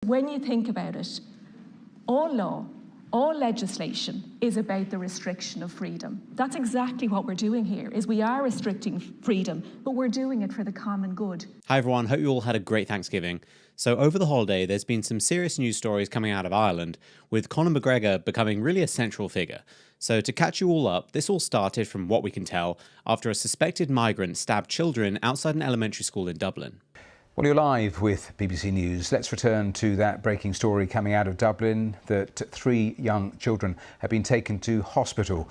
when you think about it, all law, all legislation is about the restriction of freedom. That's exactly what we're doing here, is we are restricting freedom, but we're doing it for the common good. Hi everyone, hope you all had a great Thanksgiving. So over the holiday, there's been some serious news stories coming out of Ireland, with Conor McGregor becoming really a central figure. So to catch you all up, this all started, from what we can tell, after a suspected migrant stabbed children outside an elementary school in Dublin. Well, you're live with BBC News. Let's return to that breaking story coming out of Dublin that 3 young children have been taken to hospital.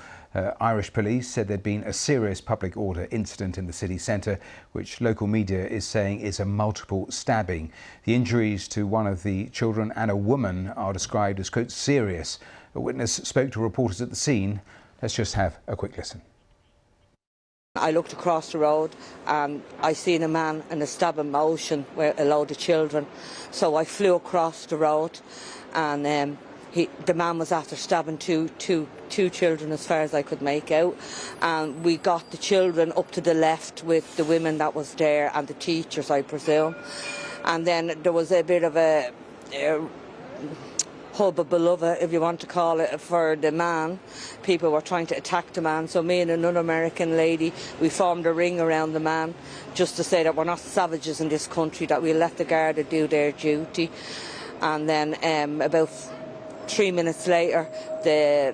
Irish police said there'd been a serious public order incident in the city centre, which local media is saying is a multiple stabbing. The injuries to one of the children and a woman are described as, quote, serious. A witness spoke to reporters at the scene. Let's just have a quick listen. I looked across the road and I seen a man in a stabbing motion with a load of children. So I flew across the road and the man was after stabbing two children as far as I could make out. And we got the children up to the left with the women that was there and the teachers, I presume. And then there was a bit of a hubba-balubba, if you want to call it, for the man. People were trying to attack the man, so me and another American lady, we formed a ring around the man just to say that we're not savages in this country, that we'll let the Garda do their duty. And then about 3 minutes later, the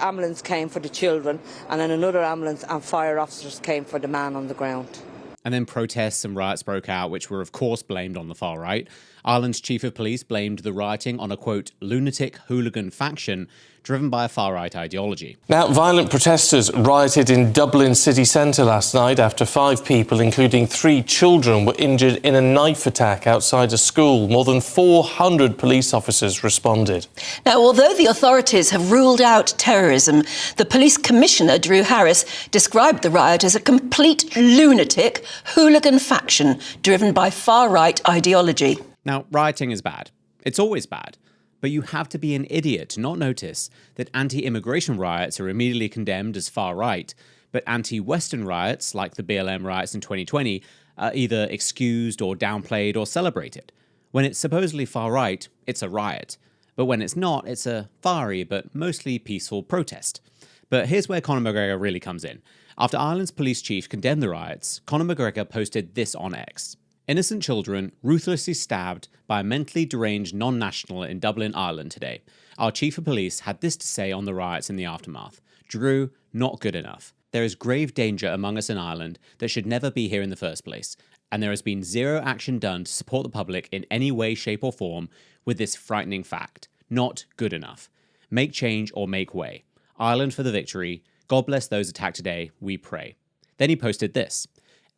ambulance came for the children, and then another ambulance and fire officers came for the man on the ground. And then protests and riots broke out, which were of course blamed on the far right. Ireland's chief of police blamed the rioting on a, quote, lunatic hooligan faction driven by a far-right ideology. Now, violent protesters rioted in Dublin city centre last night after 5 people, including 3 children, were injured in a knife attack outside a school. More than 400 police officers responded. Now, although the authorities have ruled out terrorism, the police commissioner, Drew Harris, described the riot as a complete lunatic hooligan faction driven by far-right ideology. Now, rioting is bad. It's always bad. But you have to be an idiot to not notice that anti-immigration riots are immediately condemned as far-right, but anti-Western riots, like the BLM riots in 2020, are either excused or downplayed or celebrated. When it's supposedly far-right, it's a riot. But when it's not, it's a fiery but mostly peaceful protest. But here's where Conor McGregor really comes in. After Ireland's police chief condemned the riots, Conor McGregor posted this on X. Innocent children ruthlessly stabbed by a mentally deranged non-national in Dublin, Ireland today. Our chief of police had this to say on the riots in the aftermath. Drew, not good enough. There is grave danger among us in Ireland that should never be here in the first place, and there has been zero action done to support the public in any way, shape or form with this frightening fact. Not good enough. Make change or make way. Ireland for the victory. God bless those attacked today, we pray. Then he posted this.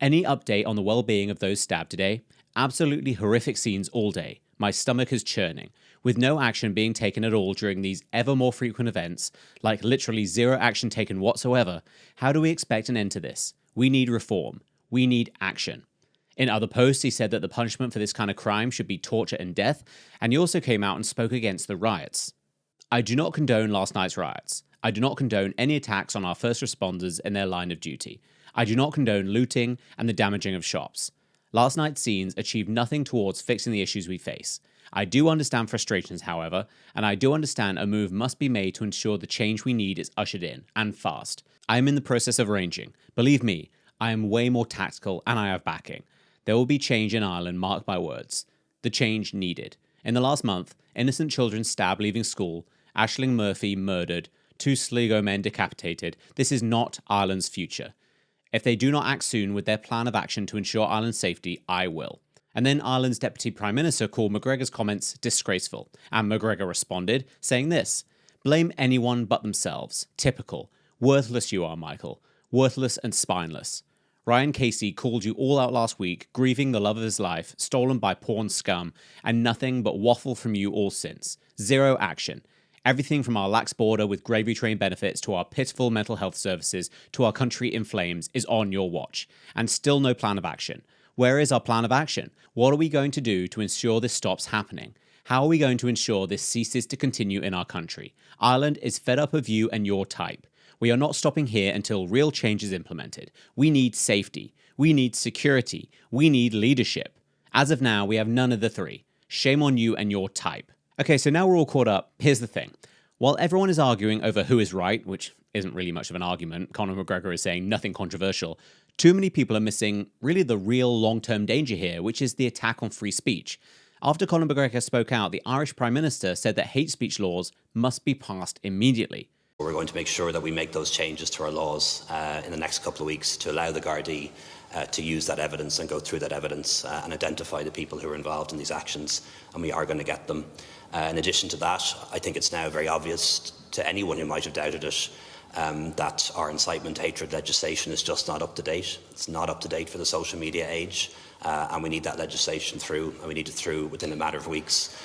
Any update on the well-being of those stabbed today? Absolutely horrific scenes all day. My stomach is churning. With no action being taken at all during these ever more frequent events, like literally zero action taken whatsoever, how do we expect an end to this? We need reform. We need action. In other posts, he said that the punishment for this kind of crime should be torture and death, and he also came out and spoke against the riots. I do not condone last night's riots. I do not condone any attacks on our first responders in their line of duty. I do not condone looting and the damaging of shops. Last night's scenes achieved nothing towards fixing the issues we face. I do understand frustrations, however, and I do understand a move must be made to ensure the change we need is ushered in, and fast. I am in the process of arranging. Believe me, I am way more tactical and I have backing. There will be change in Ireland, mark my words. The change needed. In the last month, innocent children stabbed leaving school, Aisling Murphy murdered, 2 Sligo men decapitated. This is not Ireland's future. If they do not act soon with their plan of action to ensure Ireland's safety, I will. And then Ireland's Deputy Prime Minister called McGregor's comments disgraceful, and McGregor responded, saying this, blame anyone but themselves. Typical. Worthless you are, Michael. Worthless and spineless. Ryan Casey called you all out last week, grieving the love of his life, stolen by porn scum, and nothing but waffle from you all since. Zero action. Everything from our lax border with gravy train benefits to our pitiful mental health services to our country in flames is on your watch. And still no plan of action. Where is our plan of action? What are we going to do to ensure this stops happening? How are we going to ensure this ceases to continue in our country? Ireland is fed up of you and your type. We are not stopping here until real change is implemented. We need safety. We need security. We need leadership. As of now, we have none of the three. Shame on you and your type. Okay, so now we're all caught up. Here's the thing. While everyone is arguing over who is right, which isn't really much of an argument, Conor McGregor is saying nothing controversial, too many people are missing really the real long-term danger here, which is the attack on free speech. After Conor McGregor spoke out, the Irish Prime Minister said that hate speech laws must be passed immediately. We're going to make sure that we make those changes to our laws in the next couple of weeks to allow the Gardaí to use that evidence and go through that evidence and identify the people who are involved in these actions, and we are going to get them. In addition to that, I think it's now very obvious to anyone who might have doubted it that our incitement to hatred legislation is just not up to date. It's not up to date for the social media age, and we need that legislation through, and we need it through within a matter of weeks,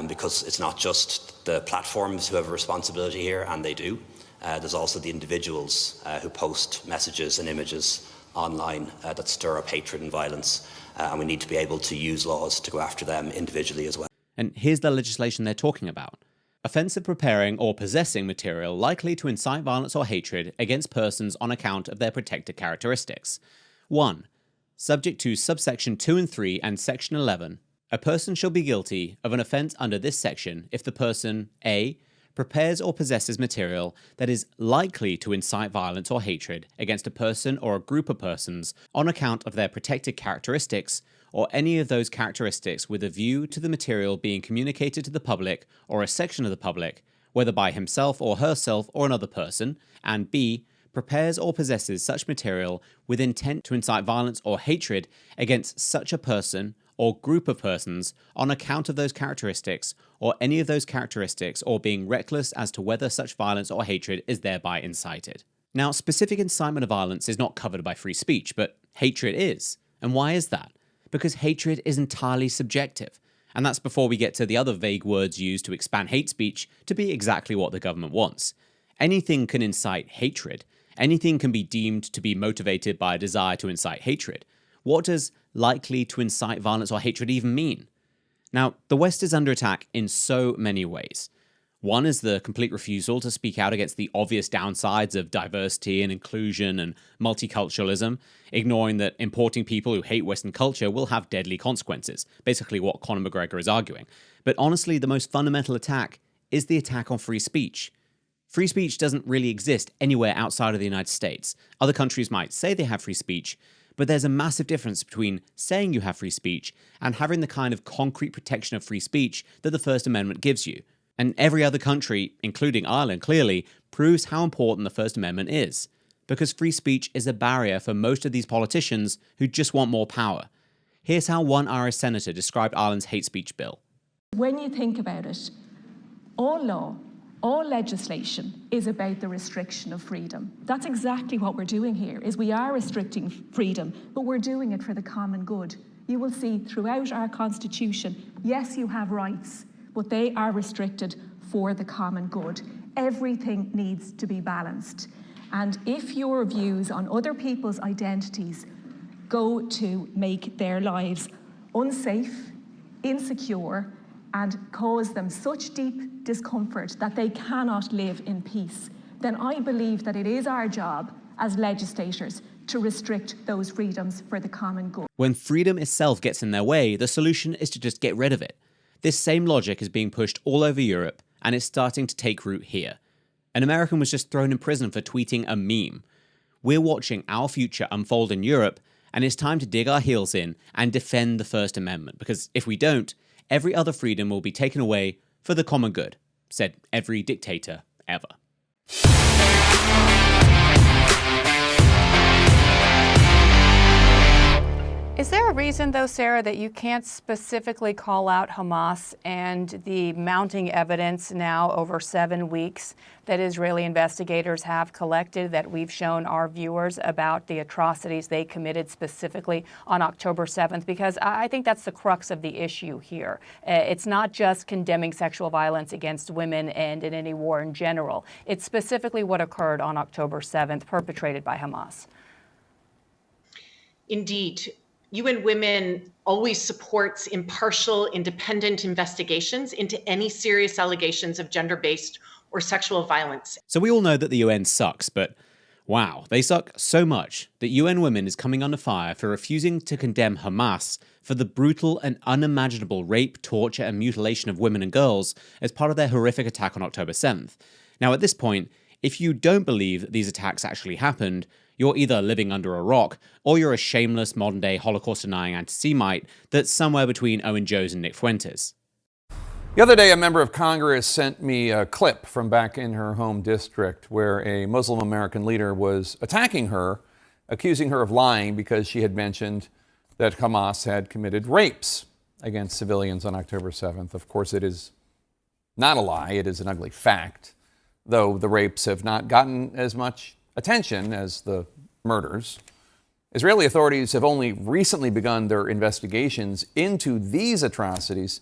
because it's not just the platforms who have a responsibility here, and they do. There's also the individuals who post messages and images online that stir up hatred and violence, and we need to be able to use laws to go after them individually as well. And here's the legislation they're talking about. Offensive preparing or possessing material likely to incite violence or hatred against persons on account of their protected characteristics. 1. Subject to subsection 2 and 3 and section 11, a person shall be guilty of an offence under this section if the person A. prepares or possesses material that is likely to incite violence or hatred against a person or a group of persons on account of their protected characteristics or any of those characteristics with a view to the material being communicated to the public or a section of the public, whether by himself or herself or another person, and B. prepares or possesses such material with intent to incite violence or hatred against such a person or group of persons on account of those characteristics or any of those characteristics, or being reckless as to whether such violence or hatred is thereby incited. Now, specific incitement of violence is not covered by free speech, but hatred is. And why is that? Because hatred is entirely subjective. And that's before we get to the other vague words used to expand hate speech to be exactly what the government wants. Anything can incite hatred. Anything can be deemed to be motivated by a desire to incite hatred. What does likely to incite violence or hatred even mean? Now, the West is under attack in so many ways. One is the complete refusal to speak out against the obvious downsides of diversity and inclusion and multiculturalism, ignoring that importing people who hate Western culture will have deadly consequences, basically what Conor McGregor is arguing. But honestly, the most fundamental attack is the attack on free speech. Free speech doesn't really exist anywhere outside of the United States. Other countries might say they have free speech, but there's a massive difference between saying you have free speech and having the kind of concrete protection of free speech that the First Amendment gives you. And every other country, including Ireland clearly, proves how important the First Amendment is. Because free speech is a barrier for most of these politicians who just want more power. Here's how one Irish senator described Ireland's hate speech bill. When you think about it, all law, all legislation is about the restriction of freedom. That's exactly what we're doing here, is we are restricting freedom, but we're doing it for the common good. You will see throughout our constitution, yes, you have rights, but they are restricted for the common good. Everything needs to be balanced. And if your views on other people's identities go to make their lives unsafe, insecure, and cause them such deep discomfort that they cannot live in peace, then I believe that it is our job as legislators to restrict those freedoms for the common good. When freedom itself gets in their way, the solution is to just get rid of it. This same logic is being pushed all over Europe, and it's starting to take root here. An American was just thrown in prison for tweeting a meme. We're watching our future unfold in Europe, and it's time to dig our heels in and defend the First Amendment, because if we don't, every other freedom will be taken away for the common good, said every dictator ever. Is there a reason, though, Sarah, that you can't specifically call out Hamas and the mounting evidence now over 7 weeks that Israeli investigators have collected, that we've shown our viewers about the atrocities they committed specifically on October 7th? Because I think that's the crux of the issue here. It's not just condemning sexual violence against women and in any war in general. It's specifically what occurred on October 7th, perpetrated by Hamas. Indeed. UN Women always supports impartial, independent investigations into any serious allegations of gender-based or sexual violence. So we all know that the UN sucks, but Wow, they suck so much that UN Women is coming under fire for refusing to condemn Hamas for the brutal and unimaginable rape, torture, and mutilation of women and girls as part of their horrific attack on October 7th. Now, at this point, if you don't believe that these attacks actually happened, you're either living under a rock or you're a shameless modern-day Holocaust-denying anti-Semite that's somewhere between Owen Jones and Nick Fuentes. The other day, a member of Congress sent me a clip from back in her home district where a Muslim American leader was attacking her, accusing her of lying because she had mentioned that Hamas had committed rapes against civilians on October 7th. Of course, it is not a lie. It is an ugly fact, though the rapes have not gotten as much attention as the murders. Israeli authorities have only recently begun their investigations into these atrocities.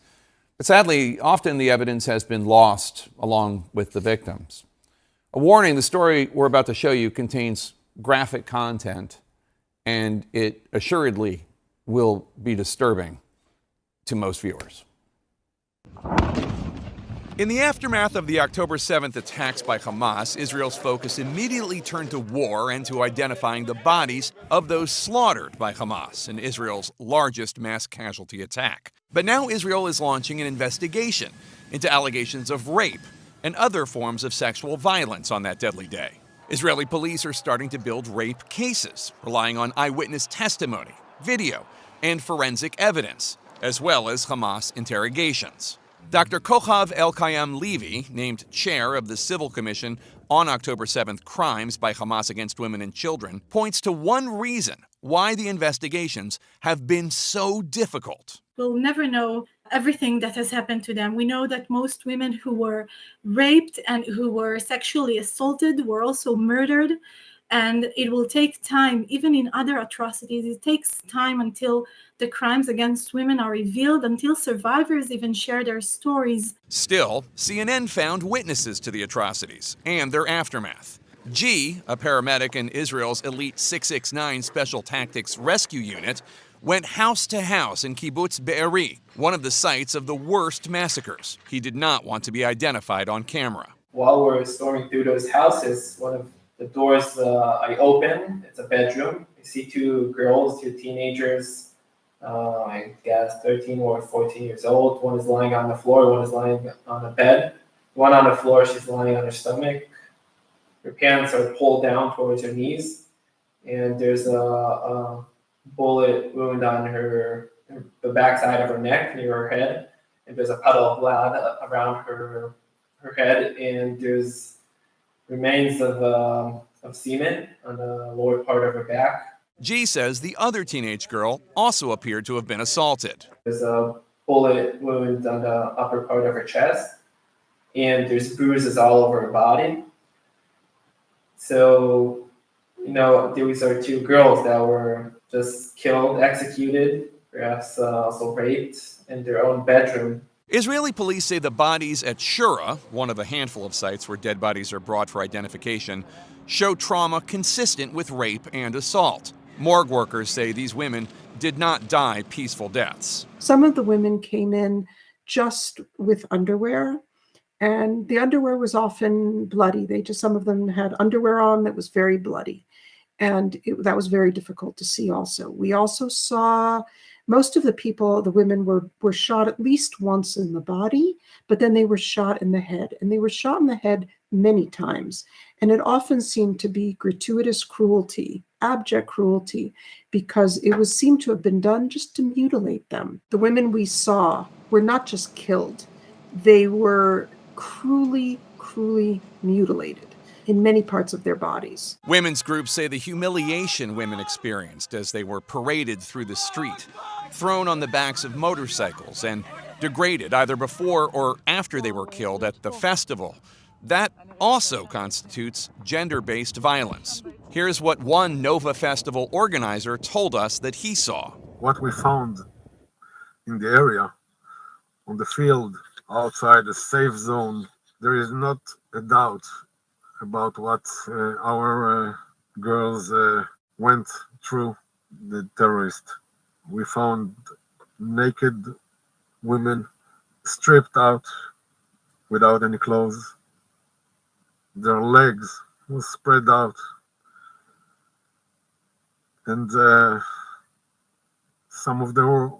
But sadly, often the evidence has been lost along with the victims. A warning, the story we're about to show you contains graphic content, and it assuredly will be disturbing to most viewers. In the aftermath of the October 7th attacks by Hamas, Israel's focus immediately turned to war and to identifying the bodies of those slaughtered by Hamas in Israel's largest mass casualty attack. But now Israel is launching an investigation into allegations of rape and other forms of sexual violence on that deadly day. Israeli police are starting to build rape cases, relying on eyewitness testimony, video, and forensic evidence, as well as Hamas interrogations. Dr. Kochav El-Kayam Levy, named chair of the Civil Commission on October 7th crimes by Hamas against women and children, points to one reason why the investigations have been so difficult. We'll never know everything that has happened to them. We know that most women who were raped and who were sexually assaulted were also murdered. And it will take time, even in other atrocities, it takes time until the crimes against women are revealed, until survivors even share their stories. Still, CNN found witnesses to the atrocities and their aftermath. G, a paramedic in Israel's elite 669 Special Tactics Rescue Unit, went house to house in Kibbutz Be'eri, one of the sites of the worst massacres. He did not want to be identified on camera. While we're storming through those houses, one of the doors I open, it's a bedroom. I see two girls, two teenagers, I guess 13 or 14 years old. One is lying on the floor, one is lying on a bed. One on the floor, she's lying on her stomach. Her pants are pulled down towards her knees. And there's a bullet wound on the backside of her neck near her head. And there's a puddle of blood around her head. And there's remains of semen on the lower part of her back. G says the other teenage girl also appeared to have been assaulted. There's a bullet wound on the upper part of her chest, and there's bruises all over her body. So, these are two girls that were just killed, executed, perhaps also raped in their own bedroom. Israeli police say the bodies at Shura, one of a handful of sites where dead bodies are brought for identification, show trauma consistent with rape and assault. Morgue workers say these women did not die peaceful deaths. Some of the women came in just with underwear, and the underwear was often bloody. Some of them had underwear on that was very bloody, and that was very difficult to see also. We also saw most of the women were shot at least once in the body, but then they were shot in the head, and they were shot in the head many times. And it often seemed to be gratuitous cruelty, abject cruelty, because it seemed to have been done just to mutilate them. The women we saw were not just killed, they were cruelly, cruelly mutilated in many parts of their bodies. Women's groups say the humiliation women experienced as they were paraded through the street, thrown on the backs of motorcycles, and degraded either before or after they were killed at the festival. That also constitutes gender-based violence. Here's what one Nova Festival organizer told us that he saw. What we found in the area, on the field, outside the safe zone, there is not a doubt about what our girls went through, the terrorists. We found naked women stripped out without any clothes. Their legs were spread out and some of them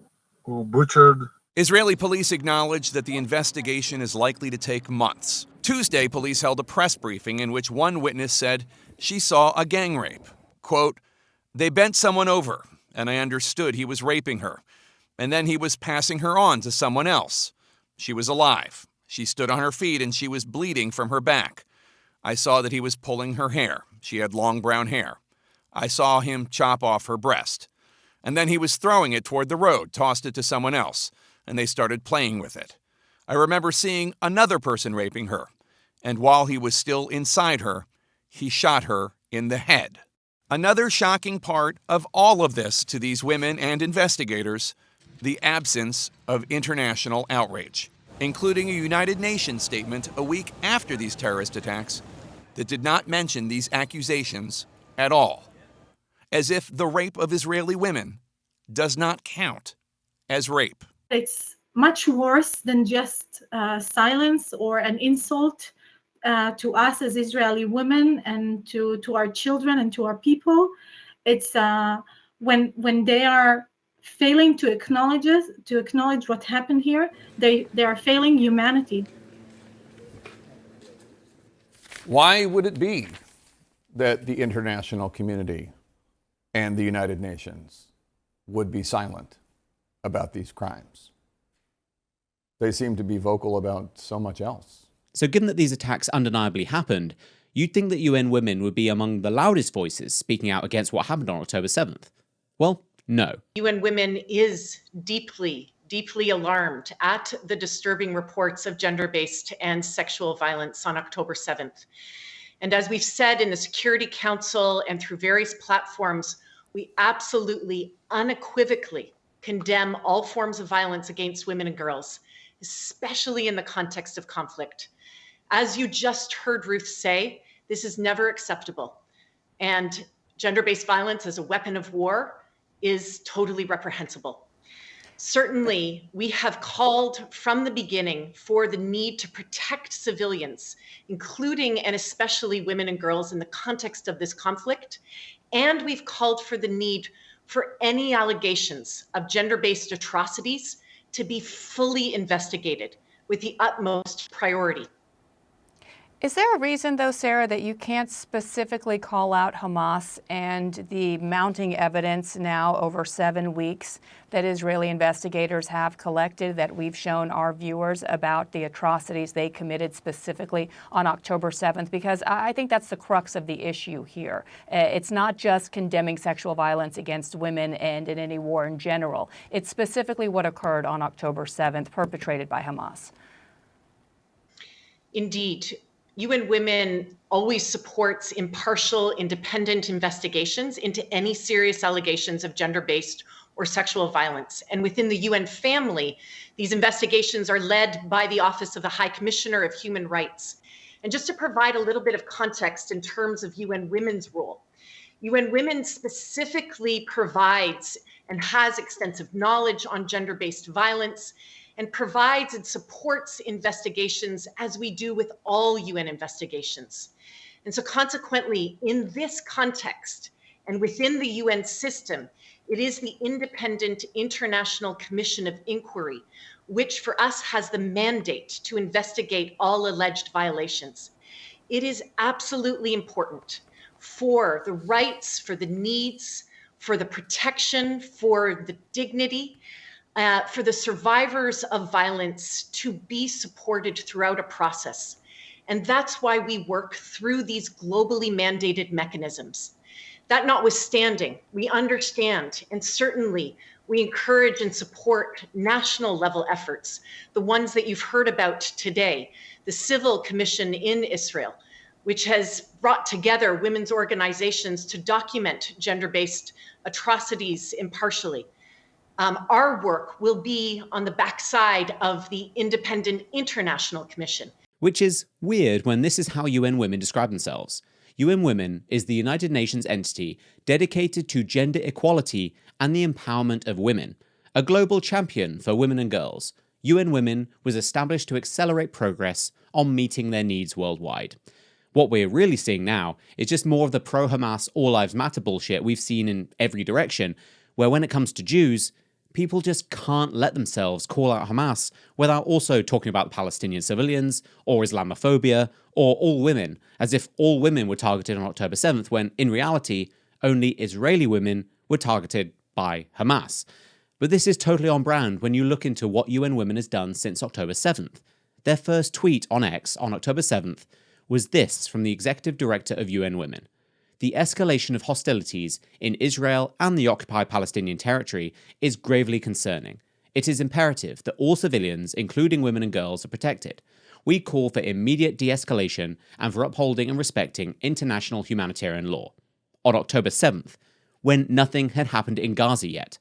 were butchered. Israeli police acknowledged that the investigation is likely to take months. Tuesday, police held a press briefing in which one witness said she saw a gang rape. Quote, "They bent someone over, and I understood he was raping her. And then he was passing her on to someone else. She was alive. She stood on her feet and she was bleeding from her back. I saw that he was pulling her hair. She had long brown hair. I saw him chop off her breast. And then he was throwing it toward the road, tossed it to someone else, and they started playing with it. I remember seeing another person raping her, and while he was still inside her, he shot her in the head." Another shocking part of all of this to these women and investigators, the absence of international outrage, including a United Nations statement a week after these terrorist attacks that did not mention these accusations at all, as if the rape of Israeli women does not count as rape. It's much worse than just silence or an insult to us as Israeli women and to our children and to our people. It's when they are failing to acknowledge what happened here, they are failing humanity. Why would it be that the international community and the United Nations would be silent about these crimes? They seem to be vocal about so much else. So given that these attacks undeniably happened, you'd think that UN Women would be among the loudest voices speaking out against what happened on October 7th. Well, no. UN Women is deeply, deeply alarmed at the disturbing reports of gender-based and sexual violence on October 7th. And as we've said in the Security Council and through various platforms, we absolutely, unequivocally condemn all forms of violence against women and girls, especially in the context of conflict. As you just heard Ruth say, this is never acceptable. And gender-based violence as a weapon of war is totally reprehensible. Certainly, we have called from the beginning for the need to protect civilians, including and especially women and girls in the context of this conflict. And we've called for the need for any allegations of gender-based atrocities to be fully investigated with the utmost priority. Is there a reason, though, Sarah, that you can't specifically call out Hamas and the mounting evidence now over 7 weeks that Israeli investigators have collected, that we've shown our viewers about the atrocities they committed specifically on October 7th? Because I think that's the crux of the issue here. It's not just condemning sexual violence against women and in any war in general. It's specifically what occurred on October 7th, perpetrated by Hamas. Indeed. UN Women always supports impartial, independent investigations into any serious allegations of gender-based or sexual violence. And within the UN family, these investigations are led by the Office of the High Commissioner of Human Rights. And just to provide a little bit of context in terms of UN Women's role, UN Women specifically provides and has extensive knowledge on gender-based violence and provides and supports investigations as we do with all UN investigations. And so consequently, in this context and within the UN system, it is the Independent International Commission of Inquiry, which for us has the mandate to investigate all alleged violations. It is absolutely important for the rights, for the needs, for the protection, for the dignity, for the survivors of violence to be supported throughout a process. And that's why we work through these globally mandated mechanisms. That notwithstanding, we understand and certainly we encourage and support national level efforts, the ones that you've heard about today, the Civil Commission in Israel, which has brought together women's organizations to document gender-based atrocities impartially. Our work will be on the backside of the Independent International Commission. Which is weird when this is how UN Women describe themselves. UN Women is the United Nations entity dedicated to gender equality and the empowerment of women, a global champion for women and girls. UN Women was established to accelerate progress on meeting their needs worldwide. What we're really seeing now is just more of the pro-Hamas All Lives Matter bullshit we've seen in every direction, where when it comes to Jews, people just can't let themselves call out Hamas without also talking about Palestinian civilians, or Islamophobia, or all women, as if all women were targeted on October 7th, when in reality, only Israeli women were targeted by Hamas. But this is totally on brand when you look into what UN Women has done since October 7th. Their first tweet on X on October 7th was this from the executive director of UN Women. The escalation of hostilities in Israel and the occupied Palestinian territory is gravely concerning. It is imperative that all civilians, including women and girls, are protected. We call for immediate de-escalation and for upholding and respecting international humanitarian law. On October 7th, when nothing had happened in Gaza yet.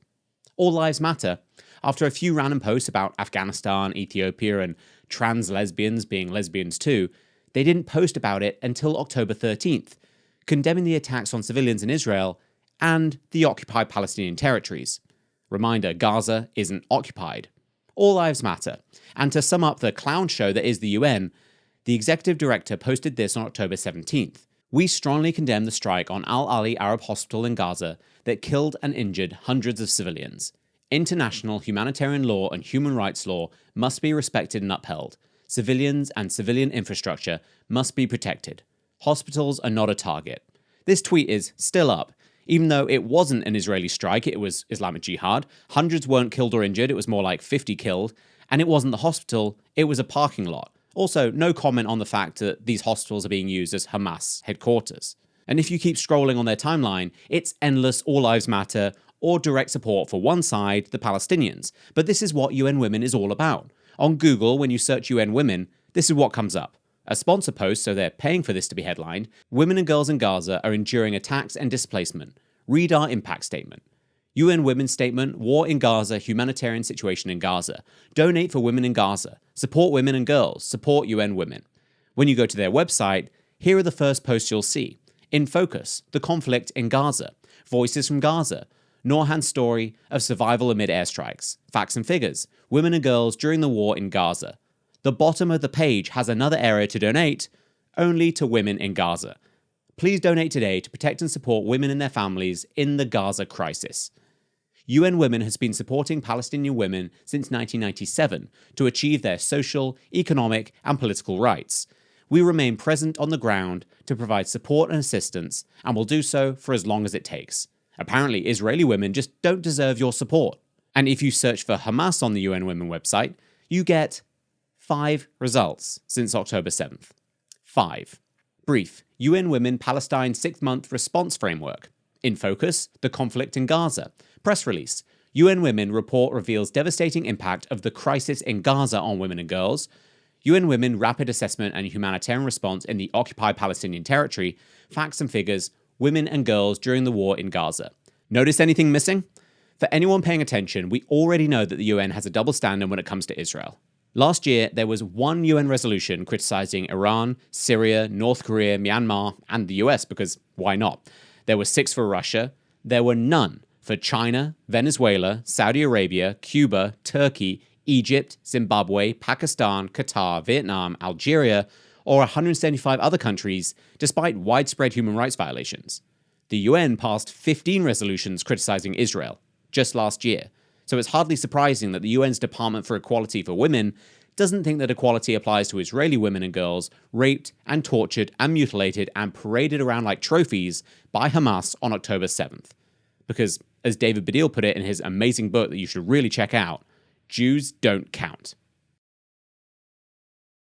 All Lives Matter, after a few random posts about Afghanistan, Ethiopia, and trans lesbians being lesbians too, they didn't post about it until October 13th, condemning the attacks on civilians in Israel and the occupied Palestinian territories. Reminder, Gaza isn't occupied. All Lives Matter. And to sum up the clown show that is the UN, the executive director posted this on October 17th. We strongly condemn the strike on Al-Ali Arab Hospital in Gaza that killed and injured hundreds of civilians. International humanitarian law and human rights law must be respected and upheld. Civilians and civilian infrastructure must be protected. Hospitals are not a target. This tweet is still up. Even though it wasn't an Israeli strike, it was Islamic Jihad. Hundreds weren't killed or injured, it was more like 50 killed. And it wasn't the hospital, it was a parking lot. Also, no comment on the fact that these hospitals are being used as Hamas headquarters. And if you keep scrolling on their timeline, it's endless All Lives Matter or direct support for one side, the Palestinians. But this is what UN Women is all about. On Google, when you search UN Women, this is what comes up. A sponsor post, so they're paying for this to be headlined, women and girls in Gaza are enduring attacks and displacement. Read our impact statement. UN Women's statement, War in Gaza, Humanitarian Situation in Gaza. Donate for women in Gaza. Support women and girls. Support UN Women. When you go to their website, here are the first posts you'll see. In focus, the conflict in Gaza. Voices from Gaza. Norhan's story of survival amid airstrikes. Facts and figures. Women and girls during the war in Gaza. The bottom of the page has another area to donate, only to women in Gaza. Please donate today to protect and support women and their families in the Gaza crisis. UN Women has been supporting Palestinian women since 1997 to achieve their social, economic, and political rights. We remain present on the ground to provide support and assistance, and will do so for as long as it takes. Apparently, Israeli women just don't deserve your support. And if you search for Hamas on the UN Women website, you get 5 results since October 7th. 5. Brief. UN Women Palestine 6-month response framework. In focus, the conflict in Gaza. Press release. UN Women report reveals devastating impact of the crisis in Gaza on women and girls. UN Women rapid assessment and humanitarian response in the occupied Palestinian territory. Facts and figures. Women and girls during the war in Gaza. Notice anything missing? For anyone paying attention, we already know that the UN has a double standard when it comes to Israel. Last year, there was one UN resolution criticizing Iran, Syria, North Korea, Myanmar, and the US, because why not? There were 6 for Russia. There were none for China, Venezuela, Saudi Arabia, Cuba, Turkey, Egypt, Zimbabwe, Pakistan, Qatar, Vietnam, Algeria, or 175 other countries, despite widespread human rights violations. The UN passed 15 resolutions criticizing Israel just last year. So it's hardly surprising that the UN's Department for Equality for Women doesn't think that equality applies to Israeli women and girls raped and tortured and mutilated and paraded around like trophies by Hamas on October 7th. Because, as David Baddiel put it in his amazing book that you should really check out, Jews don't count.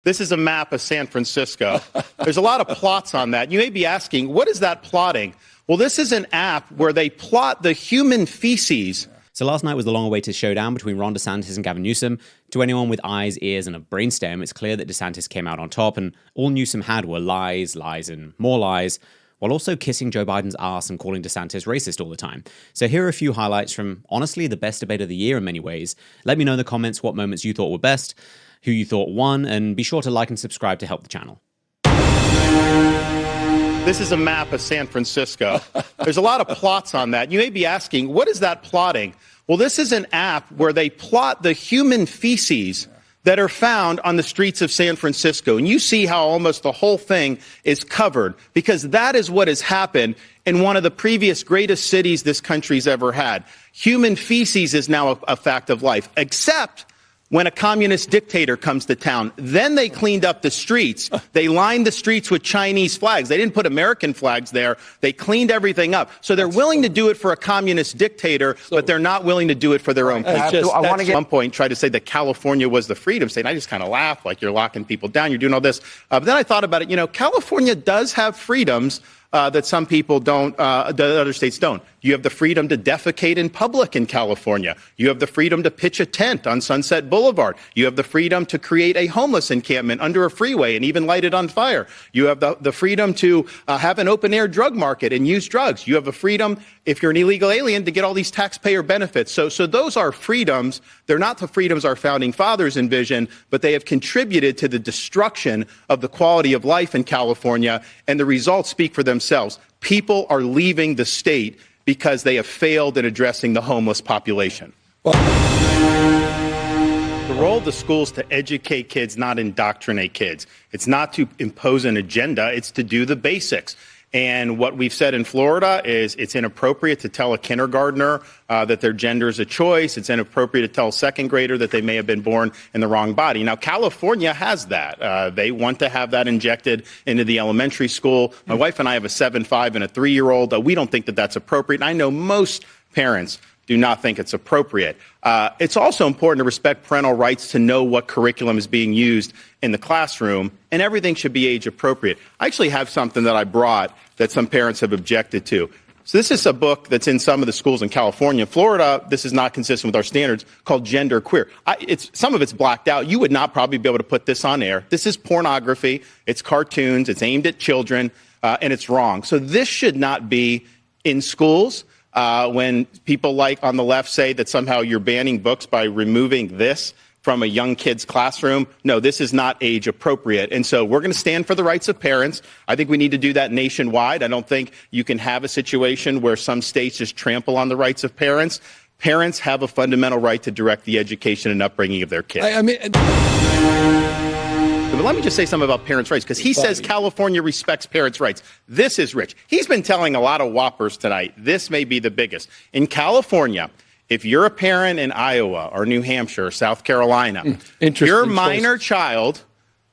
This is a map of San Francisco. There's a lot of plots on that. You may be asking, what is that plotting? Well, this is an app where they plot the human feces. So last night was the long-awaited showdown between Ron DeSantis and Gavin Newsom. To anyone with eyes, ears, and a brainstem, it's clear that DeSantis came out on top, and all Newsom had were lies, lies, and more lies, while also kissing Joe Biden's ass and calling DeSantis racist all the time. So here are a few highlights from, honestly, the best debate of the year in many ways. Let me know in the comments what moments you thought were best, who you thought won, and be sure to like and subscribe to help the channel. This is a map of San Francisco. There's a lot of plots on that. You may be asking, what is that plotting? Well, this is an app where they plot the human feces that are found on the streets of San Francisco. And you see how almost the whole thing is covered, because that is what has happened in one of the previous greatest cities this country's ever had. Human feces is now a fact of life, except when a communist dictator comes to town. Then they cleaned up the streets. They lined the streets with Chinese flags. They didn't put American flags there. They cleaned everything up. So they're willing to do it for a communist dictator, but they're not willing to do it for their own people. I want to at one point try to say that California was the freedom state. I just kind of laughed, like, you're locking people down, you're doing all this. But then I thought about it. You know, California does have freedoms that some people don't, that other states don't. You have the freedom to defecate in public in California. You have the freedom to pitch a tent on Sunset Boulevard. You have the freedom to create a homeless encampment under a freeway and even light it on fire. You have the freedom to have an open-air drug market and use drugs. You have the freedom, if you're an illegal alien, to get all these taxpayer benefits. So those are freedoms. They're not the freedoms our founding fathers envisioned, but they have contributed to the destruction of the quality of life in California, and the results speak for themselves. People are leaving the state because they have failed in addressing the homeless population. The role of the schools is to educate kids, not indoctrinate kids. It's not to impose an agenda. It's to do the basics. And what we've said in Florida is it's inappropriate to tell a kindergartner that their gender is a choice. It's inappropriate to tell a second grader that they may have been born in the wrong body. Now, California has that. They want to have that injected into the elementary school. My wife and I have a 7-5 and a 3-year-old. We don't think that that's appropriate. And I know most parents do not think it's appropriate. It's also important to respect parental rights to know what curriculum is being used in the classroom, and everything should be age appropriate. I actually have something that I brought that some parents have objected to. So this is a book that's in some of the schools in California. In Florida, this is not consistent with our standards, called Gender Queer. Some of it's blacked out. You would not probably be able to put this on air. This is pornography. It's cartoons. It's aimed at children, and it's wrong. So this should not be in schools. When people like on the left say that somehow you're banning books by removing this from a young kid's classroom, no, this is not age appropriate. And so we're going to stand for the rights of parents. I think we need to do that nationwide. I don't think you can have a situation where some states just trample on the rights of parents. Parents have a fundamental right to direct the education and upbringing of their kids. But let me just say something about parents' rights, because he says California respects parents' rights. This is rich. He's been telling a lot of whoppers tonight. This may be the biggest. In California, if you're a parent in Iowa or New Hampshire or South Carolina, your minor child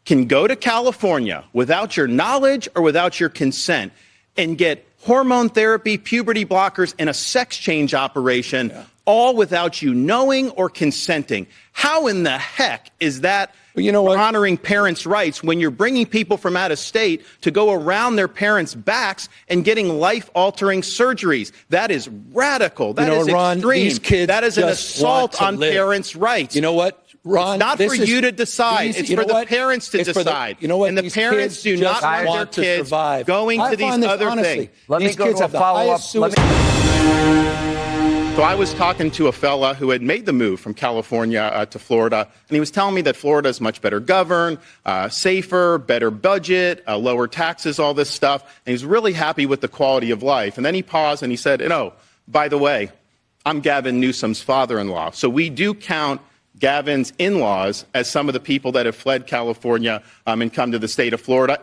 can go to California without your knowledge or without your consent and get hormone therapy, puberty blockers, and a sex change operation, all without you knowing or consenting. How in the heck is that honoring parents' rights when you're bringing people from out of state to go around their parents' backs and getting life-altering surgeries? That is radical. That is Ron, extreme. these kids that is an assault on parents' rights. You know what, Ron? It's not for you to decide. It's for the parents to decide. And the parents do not want their kids going to these other things. Let me go to a follow-up. So I was talking to a fella who had made the move from California to Florida, and he was telling me that Florida is much better governed, safer, better budget, lower taxes, all this stuff. And he's really happy with the quality of life. And then he paused and he said, by the way, I'm Gavin Newsom's father-in-law. So we do count Gavin's in-laws as some of the people that have fled California and come to the state of Florida.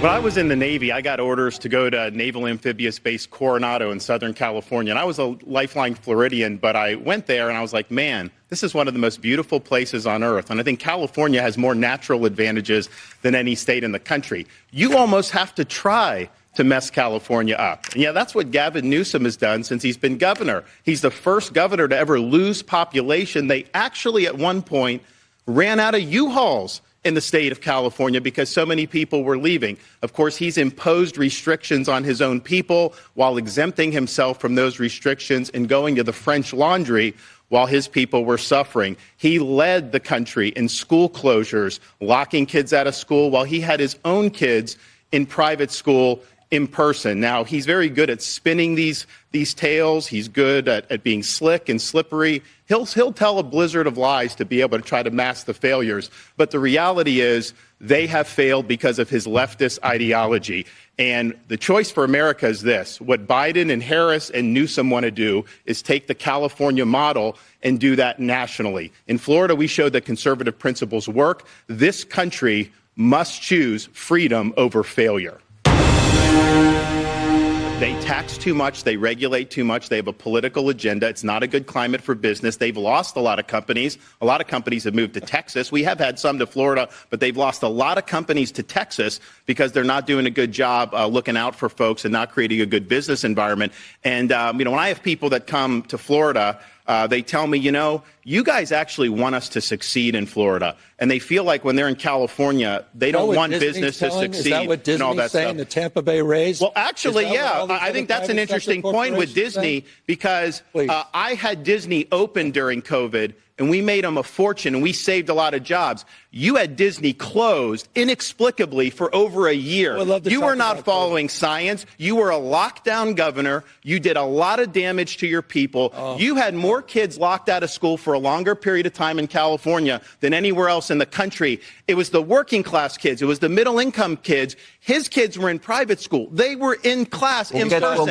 When I was in the Navy, I got orders to go to Naval Amphibious Base Coronado in Southern California. And I was a lifelong Floridian, but I went there and I was like, man, this is one of the most beautiful places on earth. And I think California has more natural advantages than any state in the country. You almost have to try to mess California up. And yeah, that's what Gavin Newsom has done since he's been governor. He's the first governor to ever lose population. They actually, at one point, ran out of U-Hauls in the state of California because so many people were leaving. Of course, he's imposed restrictions on his own people while exempting himself from those restrictions and going to the French Laundry while his people were suffering. He led the country in school closures, locking kids out of school while he had his own kids in private school in person. Now, he's very good at spinning these tales. He's good at being slick and slippery. He'll tell a blizzard of lies to be able to try to mask the failures. But the reality is they have failed because of his leftist ideology. And the choice for America is this. What Biden and Harris and Newsom want to do is take the California model and do that nationally. In Florida, we showed that conservative principles work. This country must choose freedom over failure. They tax too much. They regulate too much. They have a political agenda. It's not a good climate for business. They've lost a lot of companies. A lot of companies have moved to Texas. We have had some to Florida, but they've lost a lot of companies to Texas because they're not doing a good job looking out for folks and not creating a good business environment. And, when I have people that come to Florida, they tell me, you guys actually want us to succeed in Florida. And they feel like when they're in California, they don't want business to succeed. Is that what Disney's saying, the Tampa Bay Rays? Well, actually, yeah. I think that's an interesting point with Disney because I had Disney open during COVID, and we made them a fortune, and we saved a lot of jobs. You had Disney closed inexplicably for over a year. You were not following science. You were a lockdown governor. You did a lot of damage to your people. You had more kids locked out of school for a longer period of time in California than anywhere else in the country. It was the working class kids. It was the middle income kids. His kids were in private school. They were in class in person.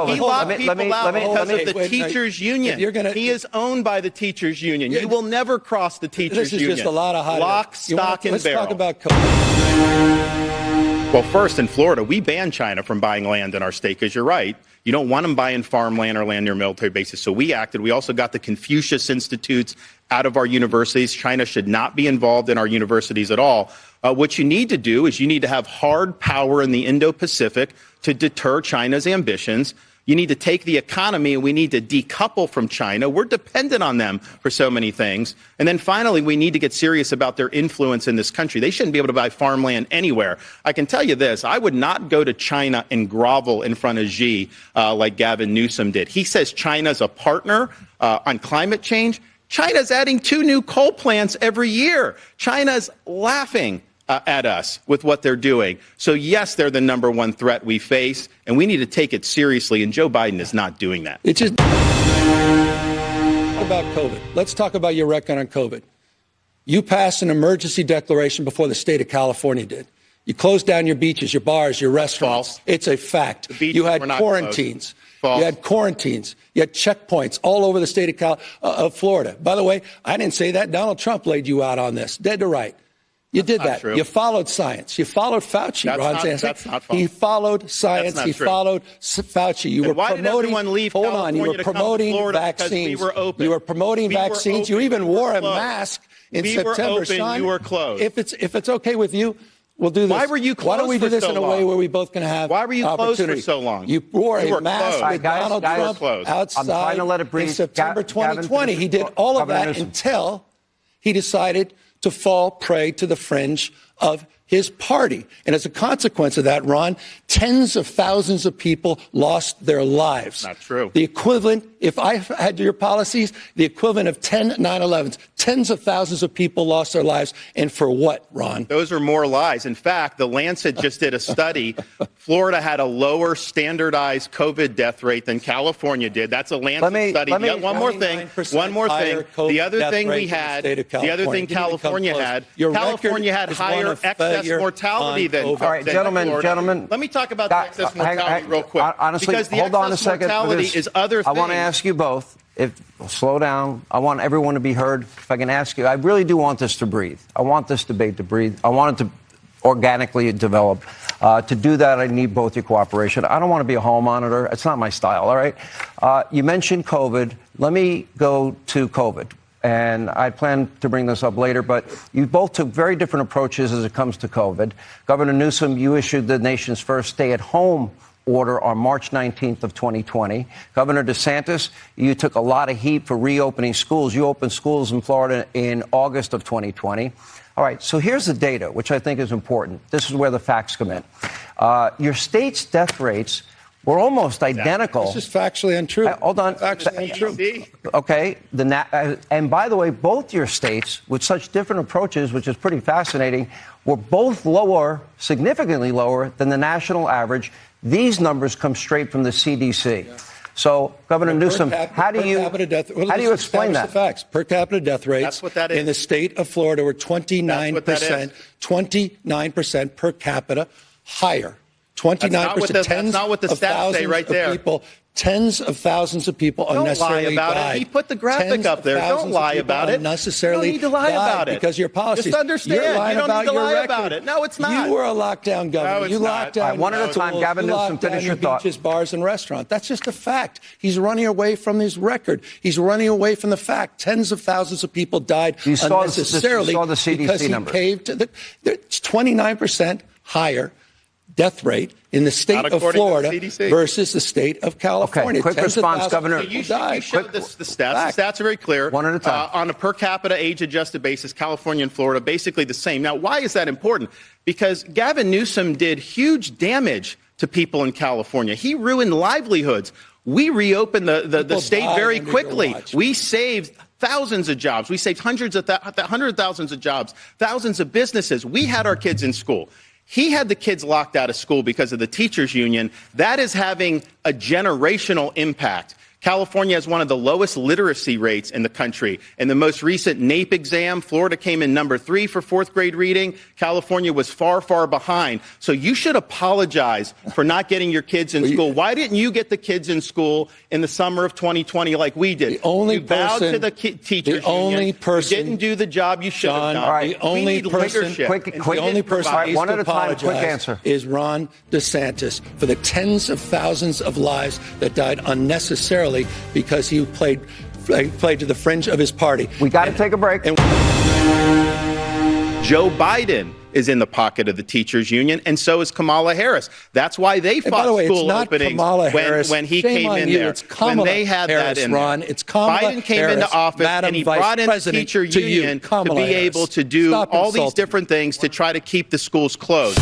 He locked people out because of the teachers' union. He is owned by the teachers' union. You will never cross the teachers' union. This is just a lot of hot Lock, stock, and barrel. Let's talk about COVID. Well, first, in Florida, we banned China from buying land in our state because you're right. You don't want them buying farmland or land near military bases. So we acted. We also got the Confucius Institutes out of our universities. China should not be involved in our universities at all. What you need to do is you need to have hard power in the Indo-Pacific to deter China's ambitions. You need to take the economy, and we need to decouple from China. We're dependent on them for so many things. And then finally, we need to get serious about their influence in this country. They shouldn't be able to buy farmland anywhere. I can tell you this. I would not go to China and grovel in front of Xi like Gavin Newsom did. He says China's a partner on climate change. China's adding 2 new coal plants every year. China's laughing at us with what they're doing. So, yes, they're the number one threat we face, and we need to take it seriously, and Joe Biden is not doing that. It's just about COVID. Let's talk about your record on COVID. You passed an emergency declaration before the state of California did. You closed down your beaches, your bars, your restaurants. False. It's a fact. You had quarantines. You had quarantines. You had checkpoints all over the state of Florida. By the way, I didn't say that. Donald Trump laid you out on this. Dead to right. You did that. True. You followed science. You followed Fauci, Ron DeSantis. That's not false. He followed science. He followed Fauci. You were promoting. Hold on. You were promoting vaccines. You were promoting vaccines. You even wore a mask in September. Sean, you were closed. If it's okay with you, we'll do this. Why were you closed? Why don't we do this so in a way where we both can have Why were you closed for so long? You wore a mask with Donald Trump outside I'm trying to let it breathe. in September 2020. He did all of that until he decided to fall prey to the fringe of his party. And as a consequence of that, Ron, tens of thousands of people lost their lives. Not true. The equivalent, if I had your policies, the equivalent of 10 9/11s. Tens of thousands of people lost their lives. And for what, Ron? Those are more lies. In fact, the Lancet just did a study. Florida had a lower standardized COVID death rate than California did. That's a Lancet study. One more thing. The other thing we had, the other thing California had, California had higher excess mortality than All right, gentlemen. Let me talk about the excess mortality real quick. Honestly, because the hold on a excess second. mortality is other things. I want to ask you both. Slow down. I want everyone to be heard. If I can ask you, I really do want this to breathe. I want this debate to breathe. I want it to organically develop. To do that, I need both your cooperation. I don't want to be a hall monitor. It's not my style, all right? You mentioned COVID. Let me go to COVID. And I plan to bring this up later, but you both took very different approaches as it comes to COVID. Governor Newsom, you issued the nation's first stay-at-home order on March 19th of 2020. Governor DeSantis, you took a lot of heat for reopening schools. You opened schools in Florida in August of 2020. All right, so here's the data, which I think is important. This is where the facts come in. Your state's death rates were almost identical. This is factually untrue. Hold on. Factually untrue. Okay. And by the way, both your states, with such different approaches, which is pretty fascinating, were both lower, significantly lower than the national average. These numbers come straight from the CDC. So, Governor Newsom, how do you explain that? The facts. Per capita death rates That's what that is. in the state of Florida were 29%, 29% per capita higher. 29%. That's not what the stats say right there. Tens of thousands of people Don't unnecessarily lie about died. it. He put the graphic up there. Don't lie about it. Unnecessarily you don't need to lie about it. Because your policies. Just understand. You're lying you don't about need to your lie record. about it. No, it's not. You were a lockdown governor. No, it's you not. locked down. All right, one at a time. schools. Gavin You Newsom, locked down finish your thought. beaches, bars, and restaurants. That's just a fact. He's running away from his record. He's running away from the fact. Tens of thousands of people died unnecessarily the CDC because he numbers. caved to it's 29% higher death rate in the state of Florida versus the state of California. Okay, quick response, Governor. You showed the stats. The stats are very clear. One at a time. On a per capita age-adjusted basis, California and Florida basically the same. Now, why is that important? Because Gavin Newsom did huge damage to people in California. He ruined livelihoods. We reopened the state very quickly. We saved thousands of jobs. We saved hundreds of thousands of jobs, thousands of businesses. We had our kids in school. He had the kids locked out of school because of the teachers union. That is having a generational impact. California has one of the lowest literacy rates in the country. In the most recent NAEP exam, Florida came in number 3 for 4th grade reading. California was far, far behind. So you should apologize for not getting your kids in school. Why didn't you get the kids in school in the summer of 2020 like we did? The only you bowed person, to the teachers the only union. person, you didn't do the job you should have done. All right, the only person, leadership. the only person who needs one to at a time, quick apologize answer. is Ron DeSantis for the tens of thousands of lives that died unnecessarily because he played to the fringe of his party. We got to take a break. Joe Biden is in the pocket of the teachers union, and so is Kamala Harris. That's why they fought by the way, school it's not openings Kamala Harris. when he Shame came on in you. there. It's Kamala when they had Harris, that in Ron. there. It's Kamala Biden came Harris, into office Madam and he Vice brought in the President, teacher to you, union to Kamala be Harris. able to do Stop all these insulting. different things to try to keep the schools closed.